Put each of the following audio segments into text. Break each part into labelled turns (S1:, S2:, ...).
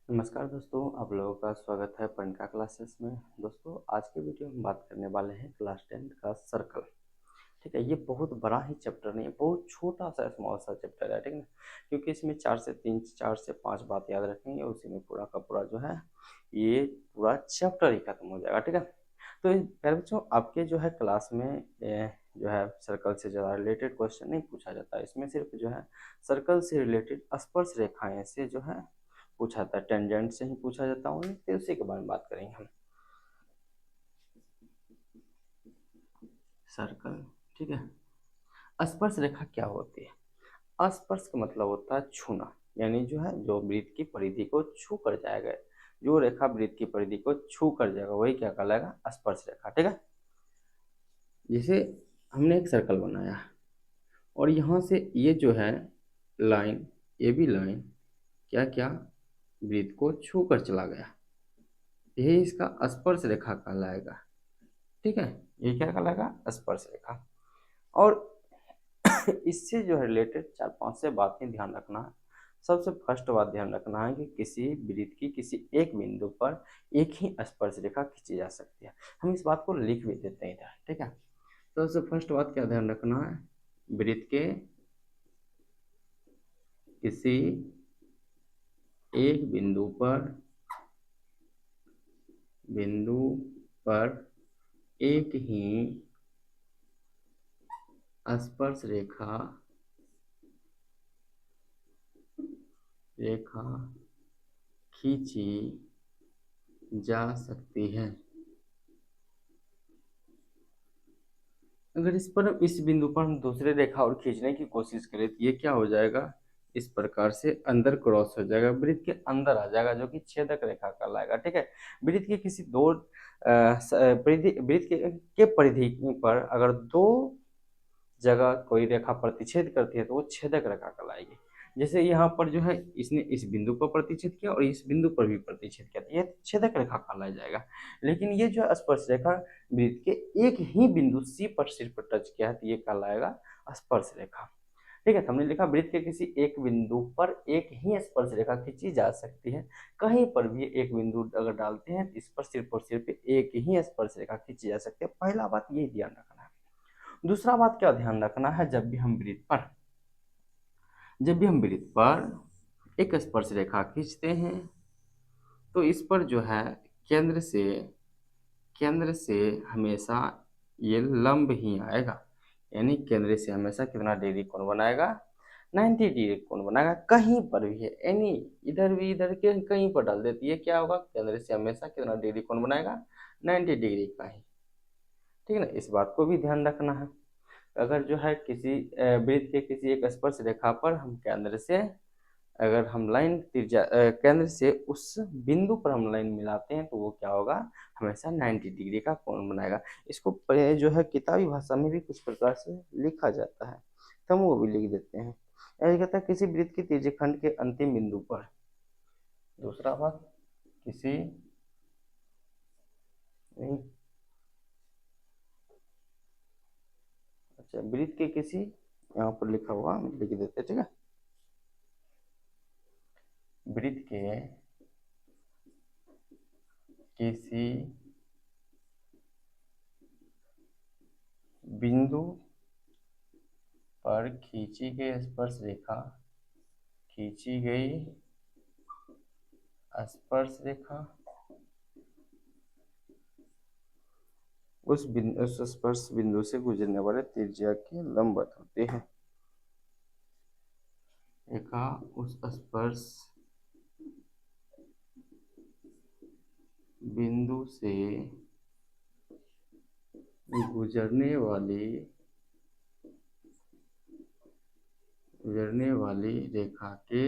S1: नमस्कार दोस्तों, आप लोगों का स्वागत है पढ़ने क्लासेस में। दोस्तों, आज के वीडियो में बात करने वाले हैं क्लास 10 का सर्कल। ठीक है, ये बहुत बड़ा ही चैप्टर नहीं है, बहुत छोटा सा स्मॉल सा चैप्टर है। ठीक है ना, क्योंकि इसमें 4 से 5 बात याद रखेंगे, उसी में पूरा का पूरा जो है ये पूरा चैप्टर ही खत्म हो जाएगा। ठीक है, तो प्यारे बच्चों, आपके जो है क्लास में जो है सर्कल से ज़्यादा रिलेटेड क्वेश्चन नहीं पूछा जाता है। इसमें सिर्फ जो है सर्कल से रिलेटेड स्पर्श रेखाएं से जो है पूछा जाता है, टेंजेंट से ही पूछा जाता है, फिर उसी के बारे में बात करेंगे हम। सर्कल, ठीक है। स्पर्श रेखा क्या होती है? स्पर्श का मतलब होता है छूना, यानी जो है जो वृत्त की परिधि को छू कर जाएगा, जो रेखा वृत्त की परिधि को छू कर जाएगा वही क्या कहलाएगा? स्पर्श रेखा। ठीक है, जैसे हमने एक सर्कल बनाया और यहाँ से ये जो है लाइन, ये भी लाइन क्या क्या वृत्त को छू कर चला गया, यही इसका स्पर्श रेखा कहलाएगा। ठीक है, ये क्या कहलाएगा? स्पर्श रेखा। और इससे जो है रिलेटेड 4-5 से बातें ध्यान रखना है। सबसे फर्स्ट बात ध्यान रखना है कि किसी वृत्त की किसी एक बिंदु पर एक ही स्पर्श रेखा खींची जा सकती है। हम इस बात को लिख भी देते हैं इधर। ठीक है, तो सबसे फर्स्ट बात क्या ध्यान रखना है? वृत्त के किसी एक बिंदु पर एक ही स्पर्श रेखा खींची जा सकती है। अगर इस बिंदु पर हम दूसरे रेखा और खींचने की कोशिश करें तो ये क्या हो जाएगा? इस प्रकार से अंदर क्रॉस हो जाएगा, वृत्त के अंदर आ जाएगा, जो कि छेदक रेखा कहलाएगा। ठीक है, वृत्त के किसी दो वृत्त के परिधि पर अगर दो जगह कोई रेखा प्रतिच्छेद करती है तो वो छेदक रेखा कहलाएगी। जैसे यहाँ पर जो है इसने इस बिंदु पर प्रतिच्छेद किया और इस बिंदु पर भी प्रतिच्छेद किया, तो ये छेदक रेखा कहलाया जाएगा। लेकिन ये जो स्पर्श रेखा वृत्त के एक ही बिंदु सी पर सिर्फ टच किया है तो ये कहलाएगा स्पर्श रेखा। ठीक है, तो हमने लिखा वृत्त के किसी एक बिंदु पर एक ही स्पर्श रेखा खींची जा सकती है। कहीं पर भी एक बिंदु अगर डालते हैं तो इस पर सिर्फ और सिर्फ एक ही स्पर्श रेखा खींची जा सकती है। पहला बात ये ध्यान रखना है। दूसरा बात क्या ध्यान रखना है? जब भी हम वृत्त पर एक स्पर्श रेखा खींचते हैं तो इस पर जो है केंद्र से केंद्र से हमेशा ये लंब ही आएगा, यानी केंद्र से हमेशा कितना डिग्री कोण बनाएगा? 90 डिग्री कोण बनाएगा। कहीं पर भी है, यानी इधर भी इधर के कहीं पर डाल देती है, क्या होगा? केंद्र से हमेशा कितना डिग्री कोण बनाएगा? 90 डिग्री का ही। ठीक है ना, इस बात को भी ध्यान रखना है। अगर जो है किसी वृत्त के किसी एक स्पर्श रेखा पर हम केंद्र से अगर हम लाइन त्रिज्या केंद्र से उस बिंदु पर हम लाइन मिलाते हैं तो वो क्या होगा? हमेशा 90 डिग्री का कोण बनाएगा। इसको जो है किताबी भाषा में भी कुछ प्रकार से लिखा जाता है, तो हम वो भी लिख देते हैं। ऐसे कहता है किसी वृत्त के त्रिज्यखंड के अंतिम बिंदु पर। दूसरा बात, किसी नहीं, अच्छा, वृत्त के किसी, यहाँ पर लिखा हुआ हम लिख देते हैं। ठीक है, वृत्त के किसी बिंदु पर खींची गई स्पर्श रेखा उस स्पर्श बिंदु से गुजरने वाले त्रिज्या के लंबवत होते हैं। रेखा उस स्पर्श बिंदु से गुजरने वाली रेखा के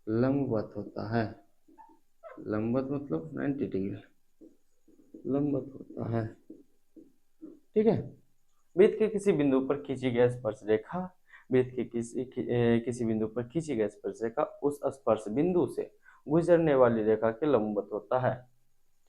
S1: लंबवत होता है। लंबवत मतलब 90 डिग्री लंबवत होता है। ठीक है, वृत्त के किसी बिंदु पर खींची गई स्पर्श रेखा वृत्त के किसी बिंदु पर खींची गई स्पर्श रेखा उस स्पर्श बिंदु से गुजरने वाली रेखा के लंबवत होता है।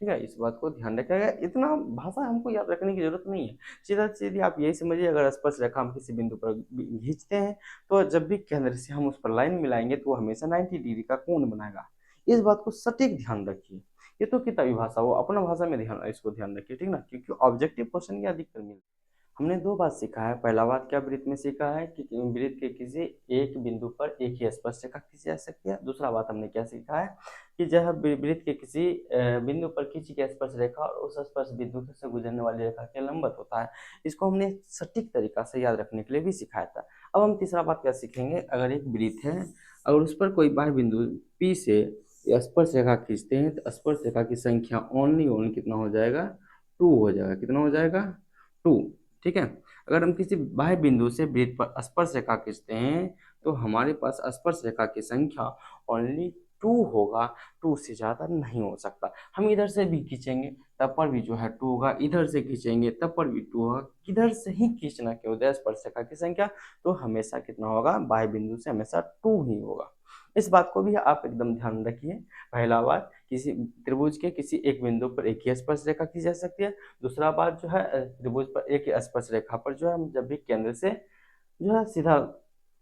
S1: ठीक है, इस बात को ध्यान रखिएगा। इतना भाषा हमको याद रखने की जरूरत नहीं है, सीधा सीधी आप यही समझिए, अगर स्पर्श रेखा हम किसी बिंदु पर खींचते हैं तो जब भी केंद्र से हम उस पर लाइन मिलाएंगे तो वो हमेशा 90 डिग्री का कोण बनाएगा। इस बात को सटीक ध्यान रखिए। ये तो किताबी भाषा, वो अपना भाषा में ध्यान इसको ध्यान रखिए, ठीक ना, क्योंकि ऑब्जेक्टिव क्वेश्चन ये अधिकतर मिलता है। हमने दो बात सीखा है। पहला बात क्या वृत्त में सीखा है कि वृत्त के किसी एक बिंदु पर एक ही स्पर्श रेखा खींची जा सकती है। दूसरा बात हमने क्या सीखा है कि जब वृत्त के किसी बिंदु पर खींची गई स्पर्श रेखा और उस स्पर्श बिंदु से गुजरने वाली रेखा के लंबवत होता है। इसको हमने सटीक तरीका से याद रखने के लिए भी सिखाया था। अब हम तीसरा बात क्या सीखेंगे, अगर एक वृत्त है और उस पर कोई बाह्य बिंदु P से स्पर्श रेखा खींचते हैं तो स्पर्श रेखा की संख्या ओनली कितना हो जाएगा, 2 हो जाएगा। कितना हो जाएगा, 2। ठीक है, अगर हम किसी बाह्य बिंदु से वृत्त पर स्पर्श रेखा खींचते हैं तो हमारे पास स्पर्श रेखा की संख्या ओनली 2 होगा, 2 से ज़्यादा नहीं हो सकता। हम इधर से भी खींचेंगे तब पर भी जो है 2 होगा, इधर से खींचेंगे तब पर भी 2 होगा। किधर से ही खींचना क्यों दे स्पर्श रेखा की संख्या, तो हमेशा कितना होगा, बाह्य बिंदु से हमेशा 2 ही होगा। इस बात को भी आप एकदम ध्यान रखिए। पहला बात, किसी त्रिभुज के किसी एक बिंदु पर एक ही स्पर्श रेखा खींची जा सकती है। दूसरा बात जो है, त्रिभुज पर एक ही स्पर्श रेखा पर जो है हम जब भी केंद्र से जो है सीधा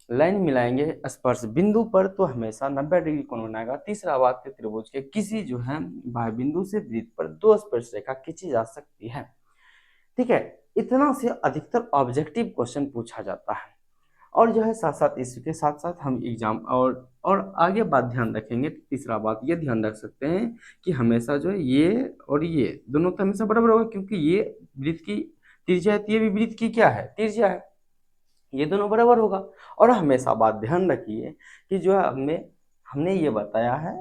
S1: लाइन मिलाएंगे स्पर्श बिंदु पर तो हमेशा 90 डिग्री कोण बनाएगा। तीसरा बात है, त्रिभुज के किसी जो है बाह्य बिंदु से वृत्त पर दो स्पर्श रेखा खींची जा सकती है। ठीक है, इतना से अधिकतर ऑब्जेक्टिव क्वेश्चन पूछा जाता है। और जो है साथ साथ इसके साथ साथ हम एग्जाम और आगे बात ध्यान रखेंगे। तीसरा बात ये ध्यान रख सकते हैं कि हमेशा जो है ये और ये दोनों तो हमेशा बराबर होगा, क्योंकि ये वृत्त की त्रिज्या है, ये भी वृत्त की क्या है, त्रिज्या है, ये दोनों बराबर होगा। और हमेशा बात ध्यान रखिए कि जो है हमने हमने ये बताया है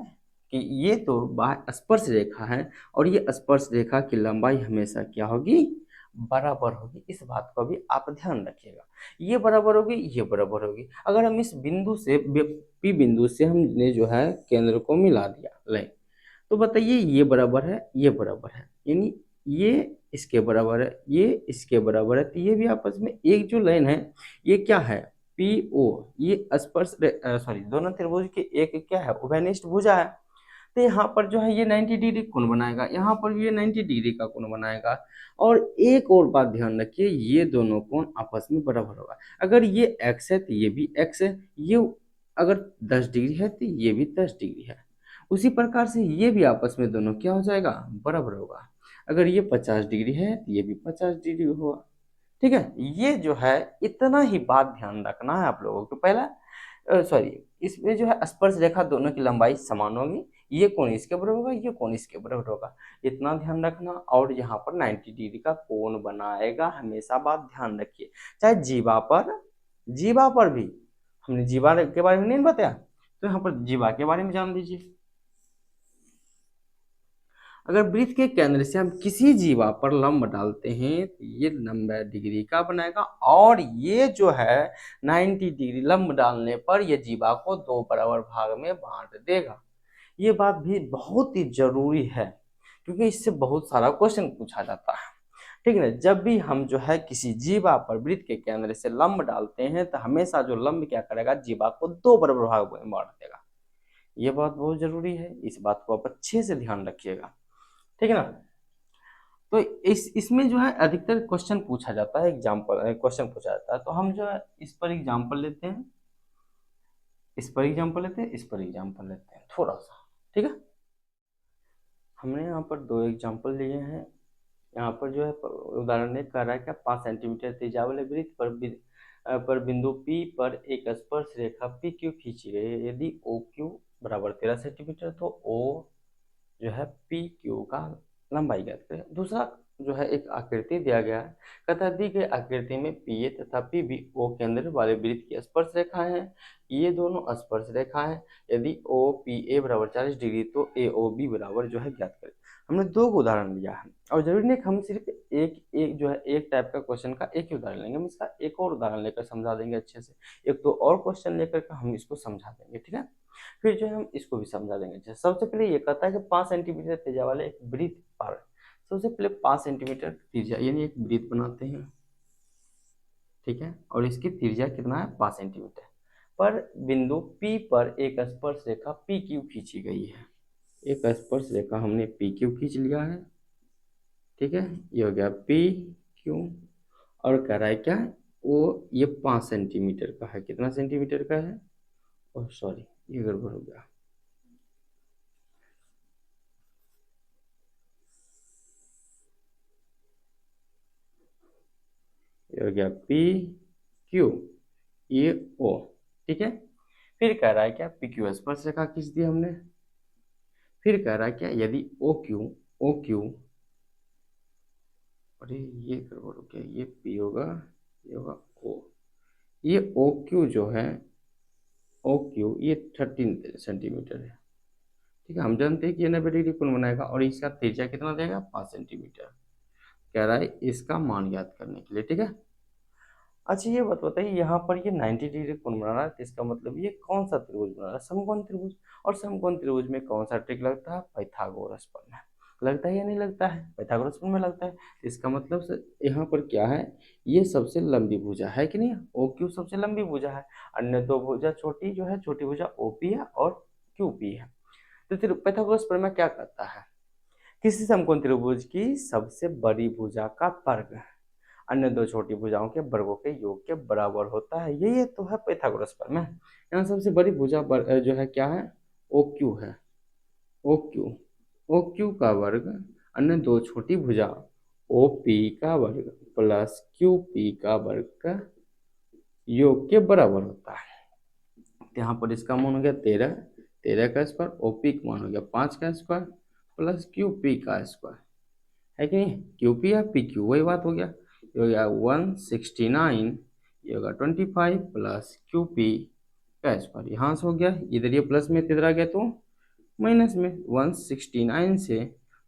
S1: कि ये तो बाह्य स्पर्श रेखा है और ये स्पर्श रेखा की लंबाई हमेशा क्या होगी, बराबर होगी। इस बात को भी आप ध्यान रखिएगा, ये बराबर होगी, ये बराबर होगी। अगर हम इस बिंदु से पी बिंदु से हमने जो है केंद्र को मिला दिया लाइन, तो बताइए ये बराबर है, ये बराबर है, यानी ये इसके बराबर है, ये इसके बराबर है, तो ये भी आपस में एक जो लाइन है ये क्या है, पी ओ, ये स्पर्श सॉरी दोनों त्रिभुज के एक क्या है, उभयनिष्ठ भुजा है। तो यहाँ पर जो है ये 90 डिग्री कोण बनाएगा, यहाँ पर भी ये 90 डिग्री का कोण बनाएगा। और एक और बात ध्यान रखिए, ये दोनों कोण आपस में बराबर होगा। अगर ये x है तो ये भी x है, ये अगर 10 डिग्री है तो ये भी 10 डिग्री है। उसी प्रकार से ये भी आपस में दोनों क्या हो जाएगा, बराबर होगा। अगर ये 50 डिग्री है तो ये भी 50 डिग्री होगा। ठीक है, ये जो है इतना ही बात ध्यान रखना है आप लोगों को। पहला सॉरी, इसमें जो है स्पर्श रेखा दोनों की लंबाई समान होगी, ये कोण इसके बराबर होगा, ये कोण इसके बराबर होगा, इतना ध्यान रखना। और यहाँ पर 90 डिग्री का कोण बनाएगा, हमेशा बात ध्यान रखिए। चाहे जीवा पर भी, हमने जीवा के बारे में नहीं बताया, तो यहाँ पर जीवा के बारे में जान लीजिए। अगर वृत्त के केंद्र से हम किसी जीवा पर लंब डालते हैं तो ये 90 डिग्री का बनाएगा, और ये जो है 90 डिग्री लंब डालने पर ये जीवा को दो बराबर भाग में बांट देगा। ये बात भी बहुत ही जरूरी है, क्योंकि इससे बहुत सारा क्वेश्चन पूछा जाता है। ठीक है, जब भी हम जो है किसी जीवा पर वृत्त के केंद्र से लंब डालते हैं तो हमेशा जो लंब क्या करेगा, जीवा को दो बराबर भाग में बांट देगा। ये बात बहुत जरूरी है, इस बात को आप अच्छे से ध्यान रखिएगा। ठीक है ना। तो इसमें जो है अधिकतर क्वेश्चन पूछा जाता है, एग्जाम्पल क्वेश्चन पूछा जाता है, तो हम जो है इस पर एग्जाम्पल लेते हैं, इस पर एग्जाम्पल लेते हैं, इस पर एग्जाम्पल लेते हैं थोड़ा सा। ठीक है, हमने यहाँ पर दो एग्जाम्पल लिए हैं। यहाँ पर जो है उदाहरण एक कह रहा है कि 5 सेंटीमीटर त्रिज्या वाले वृत्त पर बिंदु P पर एक स्पर्श रेखा PQ खींची गई है। यदि OQ बराबर 13 सेंटीमीटर तो O जो है PQ का लंबाई ज्ञात करें। दूसरा जो है एक आकृति दिया गया है, कहता है दी गई आकृति में PA तथा PBO केंद्र वाले वृत्त की स्पर्श रेखा है। ये दोनों स्पर्श रेखा है। यदि OPA बराबर 40 डिग्री तो AOB बराबर जो है ज्ञात करें। हमने दो उदाहरण लिया है, और जरूरी नहीं कि हम सिर्फ एक एक जो है एक टाइप का क्वेश्चन का एक ही उदाहरण लेंगे, हम इसका एक और उदाहरण लेकर समझा देंगे अच्छे से। एक तो और क्वेश्चन लेकर के हम इसको समझा देंगे। ठीक है, फिर जो है हम इसको भी समझा देंगे। जैसे सबसे पहले ये कहता है कि 5 सेंटीमीटर त्रिज्या वाले एक वृत्त पर, सबसे पहले 5 सेंटीमीटर त्रिज्या यानी एक वृत्त बनाते हैं। ठीक है, और इसकी त्रिज्या कितना है, 5 सेंटीमीटर पर बिंदु P पर एक स्पर्श रेखा PQ खींची गई है। एक स्पर्श रेखा हमने पी क्यू खींच लिया है, ठीक है, ये हो गया पी क्यू। और कह रहा है क्या, वो ये 5 सेंटीमीटर का है, कितना सेंटीमीटर का है, ओह सॉरी ये गड़बड़ हो गया, ये हो गया पी क्यू, ये ओ, ठीक है। फिर कह रहा है क्या, पी क्यू स्पर्श रेखा खींच दी हमने। फिर कह रहा है क्या, यदि ओ क्यू, अरे ये गड़बड़ हो गया, ये पी होगा, ये होगा ओ, ये ओ क्यू जो है, ओ क्यू ये 13 सेंटीमीटर है, ठीक है। हम जानते हैं कि ये 90 डिग्री कोण बनाएगा और इसका त्रिज्या कितना देगा, 5 सेंटीमीटर। कह रहा है इसका मान ज्ञात करने के लिए, ठीक है। अच्छा ये बात बताइए, यहाँ पर ये 90 डिग्री कोण बना रहा है, तो इसका मतलब ये कौन सा त्रिभुज बना रहा है, समकोण त्रिभुज। और समकोण त्रिभुज में कौन सा ट्रिक लगता है, पाइथागोरस प्रमेय लगता है या नहीं लगता है, पाइथागोरस प्रमेय लगता है। इसका मतलब से यहाँ पर क्या है, ये सबसे लंबी भुजा है कि नहीं, ओ क्यू सबसे लंबी भुजा है, अन्य दो भुजा छोटी जो है, छोटी भुजा ओपी है और क्यूपी है। तो फिर पाइथागोरस प्रमेय क्या कहता है, किसी समकोण त्रिभुज की सबसे बड़ी भुजा का वर्ग अन्य दो छोटी भुजाओं के वर्गों के योग के बराबर होता है, ये तो है पाइथागोरस प्रमेय। यहाँ सबसे बड़ी भुजा जो है क्या है, ओ क्यू है, ओ क्यू, ओ क्यू का वर्ग अन्य दो छोटी भुजा ओ पी का वर्ग प्लस क्यू पी का वर्ग का योग के बराबर होता है। यहाँ पर इसका मान हो गया 13, 13 का स्क्वायर, ओ पी का मान हो गया 5 का स्क्वायर प्लस क्यू पी का स्क्वायर, है कि नहीं, क्यू पी या पी क्यू वही बात हो गया, ये हो गया 169, ये होगा 25 प्लस क्यू पी का स्क्वायर, यहाँ से हो गया, इधर ये प्लस में इधर आ गया तो माइनस में, 169 से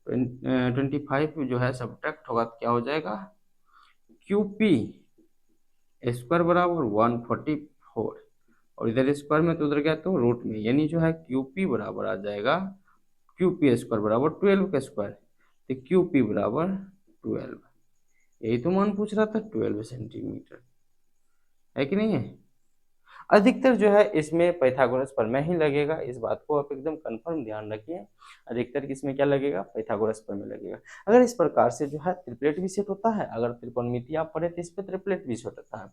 S1: 25 जो है सब्ट्रैक्ट होगा तो क्या हो जाएगा, क्यू पी स्क्वायर बराबर 144, और इधर स्क्वायर में तो उधर गया तो रूट में, यानी जो है क्यू पी बराबर आ जाएगा, क्यू पी स्क्वायर बराबर 12 का स्क्वायर, तो क्यू पी बराबर 12, यही तो मान पूछ रहा था, 12 सेंटीमीटर, है कि नहीं है। अधिकतर जो है इसमें पाइथागोरस प्रमेय ही लगेगा, इस बात को आप एकदम कंफर्म ध्यान रखिए, अधिकतर इसमें क्या लगेगा, पाइथागोरस प्रमेय लगेगा। अगर इस प्रकार से जो है ट्रिपलेट भी सेट होता है, अगर त्रिकोणमिति आप पढ़े तो इस पर ट्रिपलेट भी सेट होता है,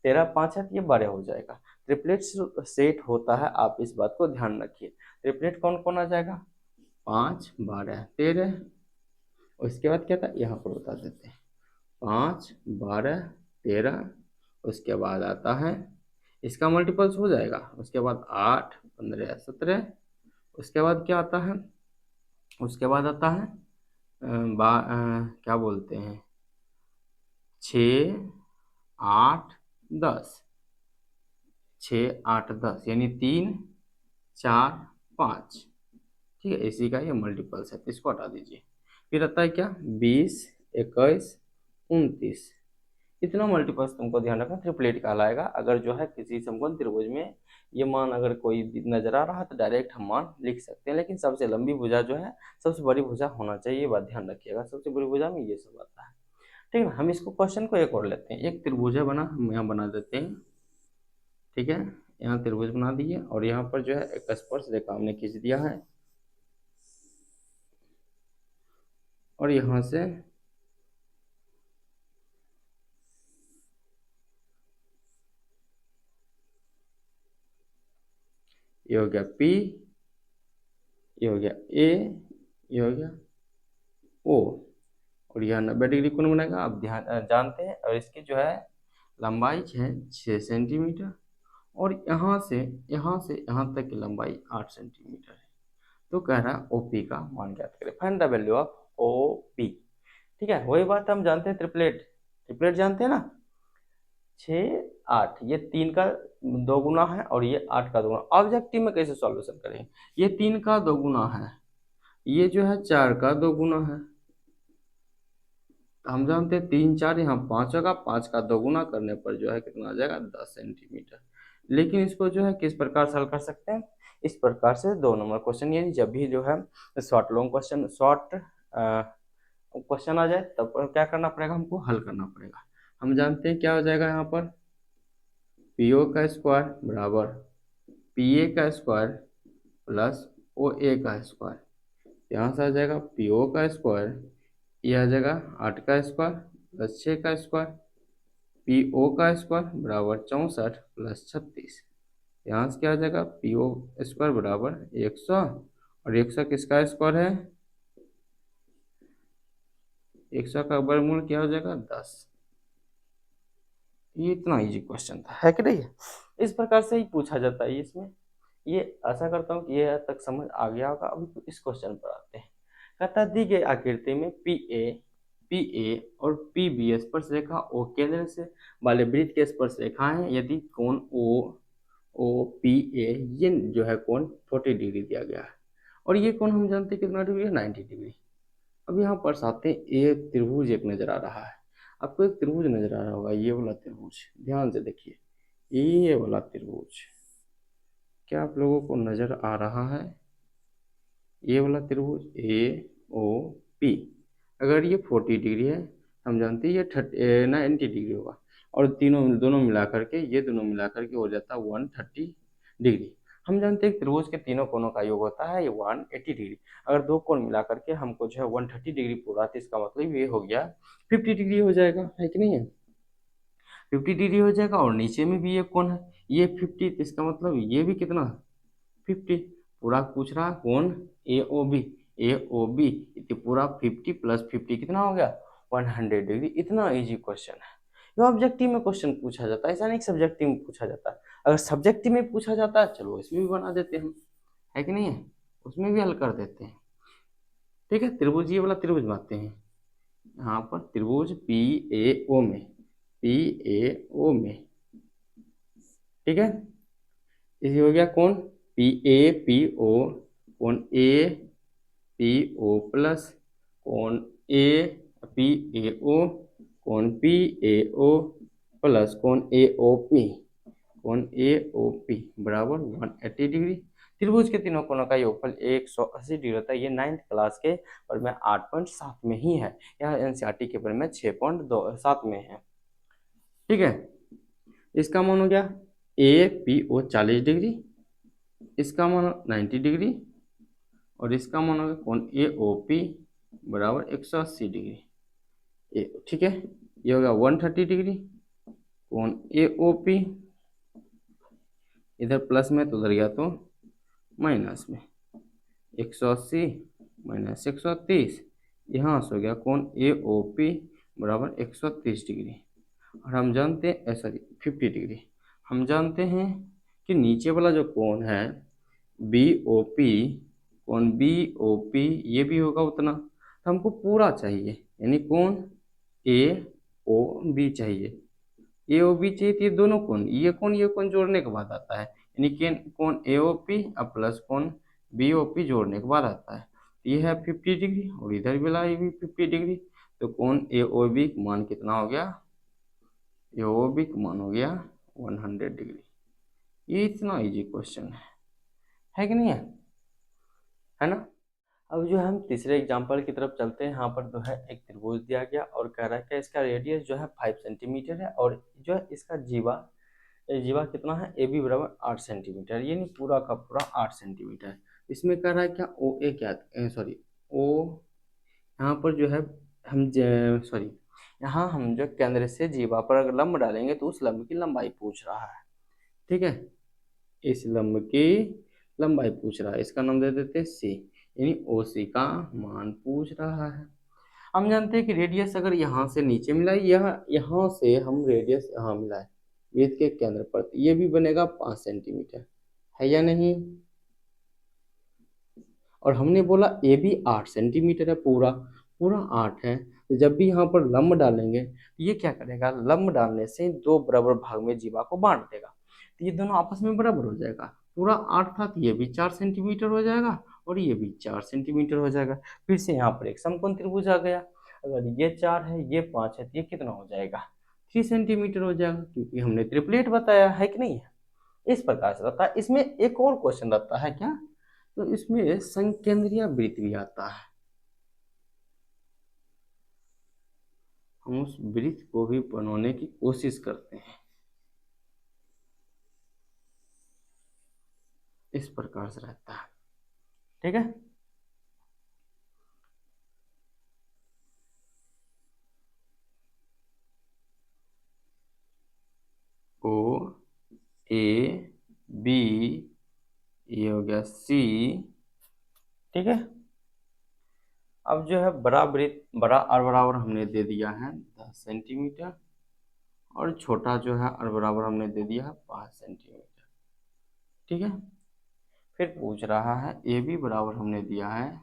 S1: 13 5 8 ये 12 हो जाएगा, ट्रिपलेट सेट होता है, आप इस बात को ध्यान रखिए। ट्रिपलेट कौन कौन आ जाएगा, 5 12 13, उसके बाद क्या था यहाँ पर बता देते हैं, 5 12 13, उसके बाद आता है इसका मल्टीपल्स हो जाएगा, उसके बाद 8 15 17, उसके बाद क्या आता है, उसके बाद आता है क्या बोलते हैं, 6 8 10, 6 8 10 यानी 3 4 5, ठीक है, इसी का ये मल्टीपल्स है, तो इसको हटा दीजिए। फिर आता है क्या, 20 21 29, इतना मल्टीपल्स तुमको ध्यान रखना, ट्रिपलेट कहलाएगा। अगर जो है किसी समकोण त्रिभुज में ये मान अगर कोई नजर आ रहा है तो डायरेक्ट हम मान लिख सकते हैं, लेकिन सबसे लंबी भुजा जो है, सबसे बड़ी भुजा होना चाहिए, ये बात ध्यान रखिएगा, सबसे बड़ी भुजा में ये सब आता है, ठीक है। हम इसको क्वेश्चन को एक और लेते हैं, एक त्रिभुज बना, हम यहाँ बना देते हैं, ठीक है, यहाँ त्रिभुज बना दिए और यहाँ पर जो है एक स्पर्श रेखा हमने खींच दिया है, और यहाँ से ये हो गया P, ये हो गया A, ये हो गया O, और यह 90 डिग्री कोण बनाएगा, आप ध्यान जानते हैं। और इसकी जो है लंबाई है 6 सेंटीमीटर, और यहाँ से यहाँ तक की लंबाई 8 सेंटीमीटर है। तो कह रहा है OP का मान ज्ञात करें, find the value of OP, ठीक है। वही बात हम जानते हैं, ट्रिपलेट, ट्रिपलेट जानते हैं ना, 6 8, ये 3 का 2 गुना है और ये 8 का 2 गुना। ऑब्जेक्टिव में कैसे सॉल्यूशन करें, ये 3 का 2 गुना है, ये जो है 4 का 2 गुना है, हम जानते हैं 3 4 यहाँ 5 होगा, 5 का 2 गुना करने पर जो है कितना आ जाएगा, 10 सेंटीमीटर। लेकिन इसको जो है किस प्रकार हल कर सकते हैं, इस प्रकार से 2 नंबर क्वेश्चन, यानी जब भी जो है short long question, short question आ जाए तब क्या करना पड़ेगा, हमको हल करना पड़ेगा। हम जानते हैं क्या हो जाएगा, यहाँ पर पी ओ का स्क्वायर बराबर पी ए का स्क्वायर प्लस ओ ए का स्क्वायर, यहाँ से आ जाएगा पी ओ का स्क्वायर, ये आ जाएगा 8 का स्क्वायर प्लस 6 का स्क्वायर, पी ओ का स्क्वायर बराबर 64 प्लस 36। यहाँ से क्या आ जाएगा पी ओ स्क्वायर बराबर 100, और 100 किसका स्क्वायर है, 100 का वर्गमूल क्या हो जाएगा 10। ये इतना इजी क्वेश्चन था, है कि नहीं। इस प्रकार से ही पूछा जाता है इसमें। ये आशा करता हूँ कि ये हद तक समझ आ गया होगा। अभी तो इस क्वेश्चन पर आते हैं। कहता है दी गई आकृति में पी ए और पी बी स्पर्श रेखा ओ केंद्र से वाले वृत्त के स्पर्श रेखा है यदि कोण ओ पी ए ये जो है कोण 40 डिग्री दिया गया है, और ये कोण हम जानते हैं कितना डिग्री है 90 डिग्री। अब यहाँ पर आते हैं, एक त्रिभुज एक नजर आ रहा है। आपको एक त्रिभुज नजर आ रहा होगा, ये वाला त्रिभुज, ध्यान से देखिए, ये वाला त्रिभुज क्या आप लोगों को नजर आ रहा है, ये वाला त्रिभुज ए ओ पी। अगर ये 40 डिग्री है, हम जानते हैं ये 90 डिग्री होगा, और दोनों मिलाकर के, ये दोनों मिलाकर के हो जाता है 130 डिग्री। हम जानते हैं त्रिभुज के तीनों कोणों का योग होता है ये 180 डिग्री। अगर दो कोण मिलाकर के हमको जो है 130 डिग्री पूरा, तो इसका मतलब ये हो गया 50 डिग्री हो जाएगा, है कि नहीं है। 50 डिग्री हो जाएगा, और नीचे में भी एक कोण है ये 50, तो इसका मतलब ये भी कितना 50। पूरा पूछ रहा कौन, ए ओ बी पूरा 50 प्लस 50 कितना हो गया 100 डिग्री। इतना इजी क्वेश्चन है। ये ऑब्जेक्टिव में क्वेश्चन पूछा जाता है, ऐसा नहीं सब्जेक्टिव में पूछा जाता है। अगर सब्जेक्टिव में पूछा जाता है चलो इसमें भी बना देते हैं, है कि नहीं है, उसमें भी हल कर देते हैं। ठीक है, त्रिभुज, ये वाला त्रिभुज बनाते हैं। यहाँ पर त्रिभुज पी ए ओ में, पी ए ओ में, ठीक है, इसी हो गया कौन पी ए पी ओ, कौन ए पी ओ प्लस कौन ए पी ए ओ, कौन पी ए ओ प्लस कौन ए ओ पी, कौन ए ओ पी बराबर 180 डिग्री। त्रिभुज के तीनों कोणों का योगफल 180 डिग्री होता है। ये 9th क्लास के और में 8.7 में ही है, यह एनसीईआरटी के पर में 6.7 में है। ठीक है, इसका मान हो गया ए पी ओ 40 डिग्री, इसका मान 90 डिग्री, और इसका मान होगा कौन ए ओ पी बराबर 180 डिग्री। ठीक है, ये होगा 130 डिग्री, कौन ए ओ पी इधर प्लस में तो उधर गया तो माइनस में, 180 माइनस 130, यहाँ से हो गया कौन ए ओ पी बराबर 130 डिग्री। और हम जानते हैं सॉरी 50 डिग्री। हम जानते हैं कि नीचे वाला जो कोण है बी ओ पी, कौन बी ओ पी ये भी होगा उतना, तो हमको पूरा चाहिए, यानी कौन ए ओ बी चाहिए, ए ओ बी चाहिए। तो ये दोनों कोण, ये कोण जोड़ने के बाद आता है, यानी कि कौन ए ओ पी अब प्लस कौन बी ओ पी जोड़ने के बाद आता है। ये है 50 डिग्री, और इधर भी ये भी 50 डिग्री, तो कौन ए ओ बी का मान कितना हो गया, ए ओ बी का मान हो गया 100 डिग्री। ये इतना इजी क्वेश्चन है कि नहीं है ना। अब जो है हम तीसरे एग्जाम्पल की तरफ चलते हैं। यहाँ पर जो है एक त्रिभुज दिया गया और कह रहा है कि इसका रेडियस जो है 5 सेंटीमीटर है, और जो है इसका जीवा जीवा कितना है ए बी बराबर 8 सेंटीमीटर, यानी पूरा का पूरा 8 सेंटीमीटर। इसमें कह रहा है क्या ओ ए क्या सॉरी ओ, यहाँ पर जो है हम सॉरी यहाँ हम जो केंद्र से जीवा पर अगर लंब डालेंगे तो उस लंब की लंबाई पूछ रहा है। ठीक है, इस लंब की लंबाई पूछ रहा है, इसका नाम दे देते हैं सी, यानी ओ सी का मान पूछ रहा है। हम जानते हैं कि रेडियस अगर यहाँ से नीचे मिला, यहाँ से हम रेडियस यहाँ मिलाए वृत्त के केंद्र पर, तो ये भी बनेगा 5 सेंटीमीटर, है या नहीं। और हमने बोला ए भी 8 सेंटीमीटर है, पूरा पूरा 8 है, तो जब भी यहाँ पर लंब डालेंगे तो ये क्या करेगा, लंब डालने से दो बराबर भाग में जीवा को बांट देगा, तो ये दोनों आपस में बराबर हो जाएगा। पूरा 8 था तो ये भी 4 सेंटीमीटर हो जाएगा, और ये भी 4 सेंटीमीटर हो जाएगा। फिर से यहाँ पर एक समकोण त्रिभुज आ गया, अगर ये 4 है ये 5 है तो ये कितना हो जाएगा 3 सेंटीमीटर हो जाएगा, क्योंकि हमने ट्रिपलेट बताया है कि नहीं है। इस प्रकार से रहता है। इसमें एक और क्वेश्चन रहता है क्या, तो इसमें संकेंद्रीय वृत्त भी आता है, हम उस वृत्त को भी बनाने की कोशिश करते हैं। इस प्रकार से रहता है, ठीक है। बी, ये हो गया सी, ठीक है। अब जो है बड़ा वृत्त, बड़ा r बराबर हमने दे दिया है 10 सेंटीमीटर, और छोटा जो है r बराबर हमने दे दिया है 5 सेंटीमीटर, ठीक है। फिर पूछ रहा है ए बी बराबर हमने दिया है,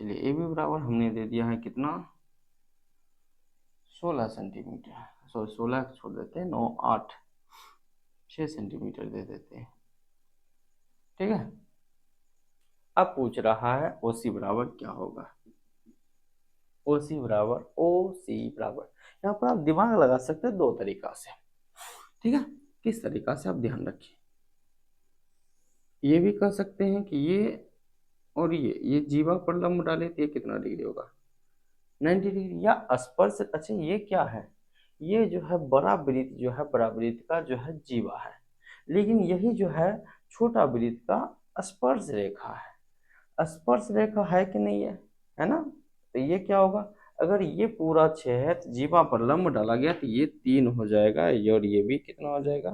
S1: चलिए ए बी बराबर हमने दे दिया है कितना, 16 सेंटीमीटर, सॉरी 16 छोड़ देते हैं, 9 8 6 सेंटीमीटर दे देते हैं, ठीक है। अब पूछ रहा है ओ सी बराबर क्या होगा, ओ सी बराबर, ओ सी बराबर, यहाँ पर आप दिमाग लगा सकते हैं दो तरीका से, ठीक है। किस तरीका से, आप ध्यान रखिए, ये भी कह सकते हैं कि ये और ये जीवा पर लंब डाले तो ये कितना डिग्री होगा, 90 डिग्री, या स्पर्श, अच्छा ये क्या है, ये जो है बड़ा वृत्त जो है, बड़ा वृत्त का जो है जीवा है, लेकिन यही जो है छोटा वृत्त का स्पर्श रेखा है, स्पर्श रेखा है कि नहीं है ना। तो ये क्या होगा, अगर ये पूरा 6 है तो जीवा पर लंब डाला गया तो ये 3 हो जाएगा, और ये भी कितना हो जाएगा,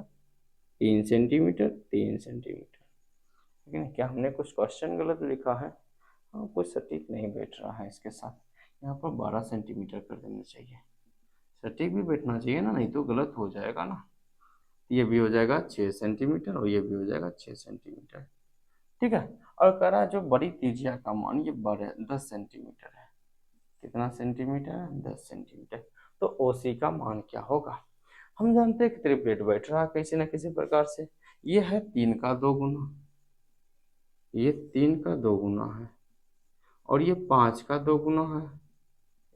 S1: 3 सेंटीमीटर, 3 सेंटीमीटर, लेकिन क्या हमने कुछ क्वेश्चन गलत लिखा है, हाँ कुछ सटीक नहीं बैठ रहा है इसके साथ, यहाँ पर 12 सेंटीमीटर कर देना चाहिए, सटीक भी बैठना चाहिए ना, नहीं तो गलत हो जाएगा ना। ये भी हो जाएगा 6 सेंटीमीटर और ये भी हो जाएगा 6 सेंटीमीटर, ठीक है। और कह रहा है जो बड़ी त्रिज्या का मान ये बड़े 10 सेंटीमीटर है, कितना सेंटीमीटर है, 10 सेंटीमीटर, तो ओ सी का मान क्या होगा। हम जानते हैं कि त्रिप्लेट बैठ रहा है किसी न किसी प्रकार से, ये है 3 का 2 गुना, ये 3 का 2 गुना है, और ये 5 का 2 गुना है,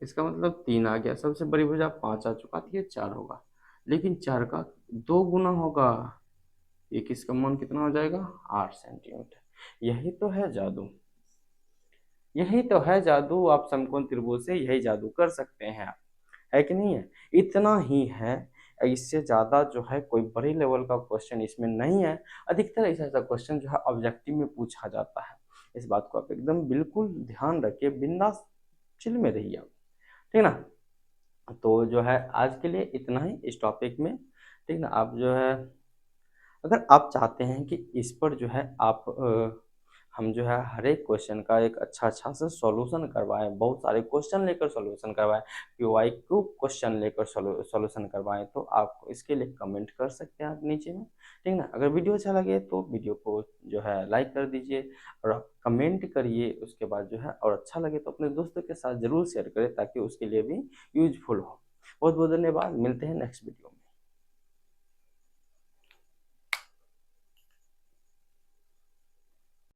S1: इसका मतलब 3 आ गया, सबसे बड़ी भुजा 5 आ चुका तो ये 4 होगा, लेकिन 4 का 2 गुना होगा, ये किसका मान कितना हो जाएगा, 8 सेंटीमीटर। यही तो है जादू, यही तो है जादू, आप समकोण त्रिभुज से यही जादू कर सकते हैं आप, है कि नहीं है, इतना ही है, इससे ज़्यादा जो है कोई बड़े लेवल का क्वेश्चन इसमें नहीं है। अधिकतर ऐसा क्वेश्चन जो है ऑब्जेक्टिव में पूछा जाता है, इस बात को आप एकदम बिल्कुल ध्यान रखिए, बिंदास चिल में रहिए आप, ठीक ना। तो जो है आज के लिए इतना ही इस टॉपिक में, ठीक ना। आप जो है अगर आप चाहते हैं कि इस पर जो है आप हम जो है हर एक क्वेश्चन का एक अच्छा से सॉल्यूशन करवाएं, बहुत सारे क्वेश्चन लेकर सॉल्यूशन करवाएं, PYQ क्वेश्चन लेकर सॉल्यूशन करवाएं, तो आप इसके लिए कमेंट कर सकते हैं आप नीचे में, ठीक ना। अगर वीडियो अच्छा लगे तो वीडियो को जो है लाइक कर दीजिए, और आप कमेंट करिए, उसके बाद जो है और अच्छा लगे तो अपने दोस्तों के साथ ज़रूर शेयर करें ताकि उसके लिए भी यूजफुल हो। बहुत बहुत धन्यवाद, मिलते हैं नेक्स्ट वीडियो में।